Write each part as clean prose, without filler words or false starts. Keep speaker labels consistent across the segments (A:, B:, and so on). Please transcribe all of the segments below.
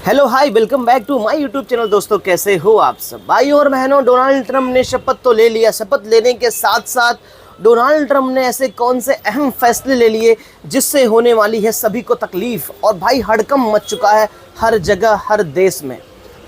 A: Hello hi welcome back to my YouTube channel. दोस्तों कैसे हो आप सब भाइयों और बहनों। डोनाल्ड ट्रंप ने शपथ तो ले लिया, शपथ लेने के साथ साथ डोनाल्ड ट्रंप ने ऐसे कौन से अहम फैसले ले लिए जिससे होने वाली है सभी को तकलीफ, और भाई हड़कंप मच चुका है हर जगह हर देश में।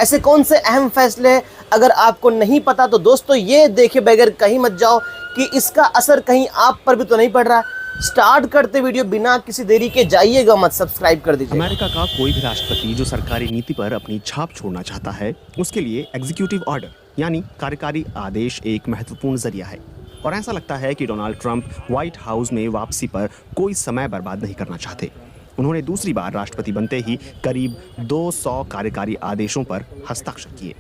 A: ऐसे कौन से अहम फैसले हैं, अगर आपको नहीं पता तो दोस्तों ये देखे बगैर कहीं मत जाओ कि इसका असर कहीं आप पर भी तो नहीं पड़ रहा। स्टार्ट करते वीडियो बिना किसी देरी के, जाइएगा मत, सब्सक्राइब कर दीजिए।
B: अमेरिका का कोई भी राष्ट्रपति जो सरकारी नीति पर अपनी छाप छोड़ना चाहता है, उसके लिए एग्जीक्यूटिव ऑर्डर यानी कार्यकारी आदेश एक महत्वपूर्ण जरिया है। और ऐसा लगता है कि डोनाल्ड ट्रंप व्हाइट हाउस में वापसी पर कोई समय बर्बाद नहीं करना चाहते। उन्होंने दूसरी बार राष्ट्रपति बनते ही करीब 200 कार्यकारी आदेशों पर हस्ताक्षर किए।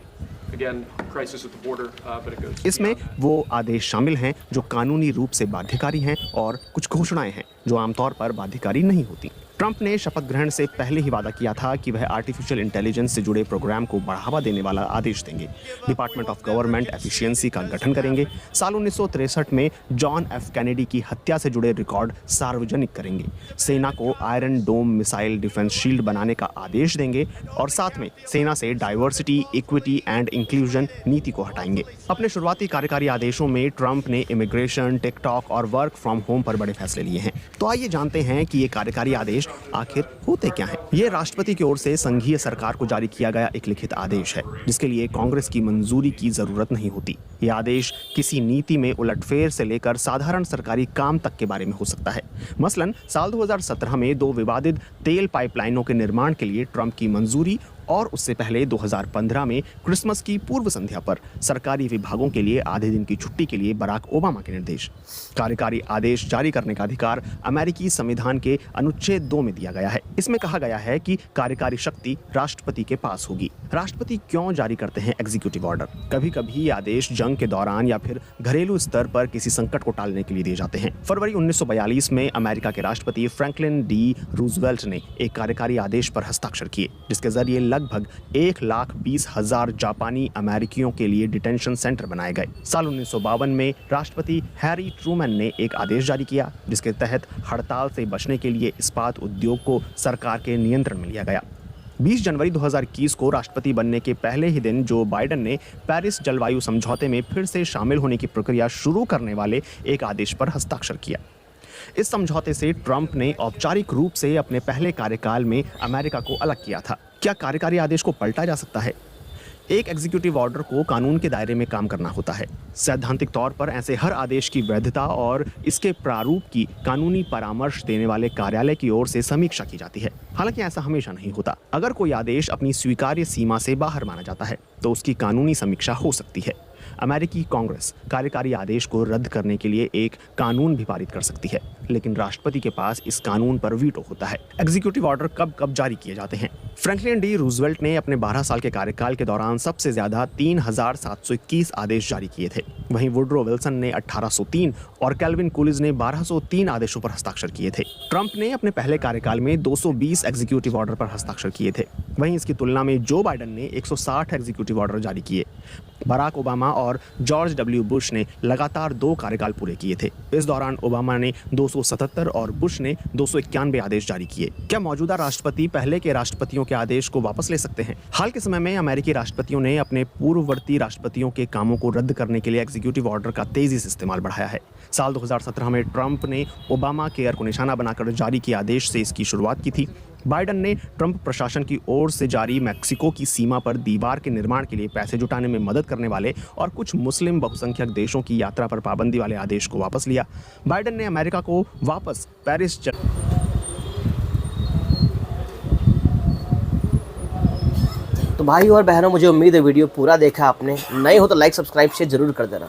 B: इसमें वो आदेश शामिल हैं जो कानूनी रूप से बाध्यकारी हैं और कुछ घोषणाएं हैं जो आमतौर पर बाध्यकारी नहीं होती। ट्रंप ने शपथ ग्रहण से पहले ही वादा किया था कि वह आर्टिफिशियल इंटेलिजेंस से जुड़े प्रोग्राम को बढ़ावा देने वाला आदेश देंगे, डिपार्टमेंट ऑफ गवर्नमेंट एफिशिएंसी का गठन करेंगे, साल 1963 में जॉन एफ कैनेडी की हत्या से जुड़े रिकॉर्ड सार्वजनिक करेंगे, सेना को Iron Dome missile defence shield बनाने का आदेश देंगे और साथ में सेना से डाइवर्सिटी, इक्विटी एंड इंक्लूजन नीति को हटाएंगे। अपने शुरुआती कार्यकारी आदेशों में ट्रंप ने इमिग्रेशन, टिकटॉक और वर्क फ्रॉम होम पर बड़े फैसले लिए हैं। तो आइए जानते हैं कि ये कार्यकारी आदेश आखिर होते क्या हैं। ये राष्ट्रपति की ओर से संघीय सरकार को जारी किया गया एक लिखित आदेश है जिसके लिए कांग्रेस की मंजूरी की जरूरत नहीं होती। ये आदेश किसी नीति में उलटफेर से लेकर साधारण सरकारी काम तक के बारे में हो सकता है। मसलन साल 2017 में 2 विवादित तेल पाइपलाइनों के निर्माण के लिए ट्रंप की मंजूरी, और उससे पहले 2015 में क्रिसमस की पूर्व संध्या पर सरकारी विभागों के लिए आधे दिन की छुट्टी के लिए बराक ओबामा के निर्देश। कार्यकारी आदेश जारी करने का अधिकार अमेरिकी संविधान के अनुच्छेद 2 में दिया गया है। इसमें कहा गया है कि कार्यकारी शक्ति राष्ट्रपति के पास होगी। राष्ट्रपति क्यों जारी करते हैं एग्जीक्यूटिव ऑर्डर? कभी कभी ये आदेश जंग के दौरान या फिर घरेलू स्तर पर किसी संकट को टालने के लिए दिए जाते हैं। फरवरी 1942 में अमेरिका के राष्ट्रपति फ्रैंकलिन डी रूजवेल्ट ने एक कार्यकारी आदेश पर हस्ताक्षर किए जिसके जरिए लगभग 1,20,000 जापानी अमेरिकियों के लिए डिटेंशन सेंटर बनाए गए। साल 1952 में राष्ट्रपति हैरी ट्रूमैन ने एक आदेश जारी किया जिसके तहत हड़ताल से बचने के लिए इस्पात उद्योग को सरकार के नियंत्रण में लिया गया। 20 जनवरी 2021 को राष्ट्रपति बनने के पहले ही दिन जो बाइडेन ने पेरिस जलवायु समझौते में फिर से शामिल होने की प्रक्रिया शुरू करने वाले एक आदेश पर हस्ताक्षर किया। इस समझौते से ट्रंप ने औपचारिक रूप से अपने पहले कार्यकाल में अमेरिका को अलग किया था। क्या कार्यकारी आदेश को पलटा जा सकता है? एक एग्जीक्यूटिव ऑर्डर को कानून के दायरे में काम करना होता है। सैद्धांतिक तौर पर ऐसे हर आदेश की वैधता और इसके प्रारूप की कानूनी परामर्श देने वाले कार्यालय की ओर से समीक्षा की जाती है। हालांकि ऐसा हमेशा नहीं होता। अगर कोई आदेश अपनी स्वीकार्य सीमा से बाहर माना जाता है तो उसकी कानूनी समीक्षा हो सकती है। अमेरिकी कांग्रेस कार्यकारी आदेश को रद्द करने के लिए एक कानून भी पारित कर सकती है, लेकिन राष्ट्रपति के पास इस कानून पर वीटो होता है। एग्जीक्यूटिव ऑर्डर कब कब जारी किए जाते हैं? फ्रैंकलिन डी रूजवेल्ट ने अपने 12 साल के कार्यकाल के दौरान सबसे ज्यादा 3,721 आदेश जारी किए थे। वहीं वुड्रो विल्सन ने 1803 और कैल्विन कूलिज ने 1203 आदेशों पर हस्ताक्षर किए थे। ट्रंप ने अपने पहले कार्यकाल में 220 एग्जीक्यूटिव ऑर्डर पर हस्ताक्षर किए थे। वहीं इसकी तुलना में जो बाइडेन ने 160 एग्जीक्यूटिव ऑर्डर जारी किए। बराक ओबामा और जॉर्ज डब्ल्यू बुश ने लगातार 2 कार्यकाल पूरे किए थे। इस दौरान ओबामा ने 277 और बुश ने 291 आदेश जारी किए। क्या मौजूदा राष्ट्रपति पहले के राष्ट्रपतियों के आदेश को वापस ले सकते हैं? हाल के समय में अमेरिकी राष्ट्रपतियों ने अपने पूर्ववर्ती राष्ट्रपतियों के कामों को रद्द करने के लिए एग्जीक्यूटिव ऑर्डर का तेजी से इस्तेमाल बढ़ाया है। साल 2017 में ट्रंप ने ओबामा केयर को निशाना बनाकर जारी किए आदेश से इसकी शुरुआत की थी। बाइडेन ने ट्रंप प्रशासन की ओर से जारी मैक्सिको की सीमा पर दीवार के निर्माण के लिए पैसे जुटाने में मदद करने वाले और कुछ मुस्लिम बहुसंख्यक देशों की यात्रा पर पाबंदी वाले आदेश को वापस लिया। बाइडेन ने अमेरिका को वापस पेरिस
A: तो भाई और बहनों, मुझे उम्मीद है वीडियो पूरा देखा आपने। नए हो तो लाइक सब्सक्राइब शेयर जरूर कर देना।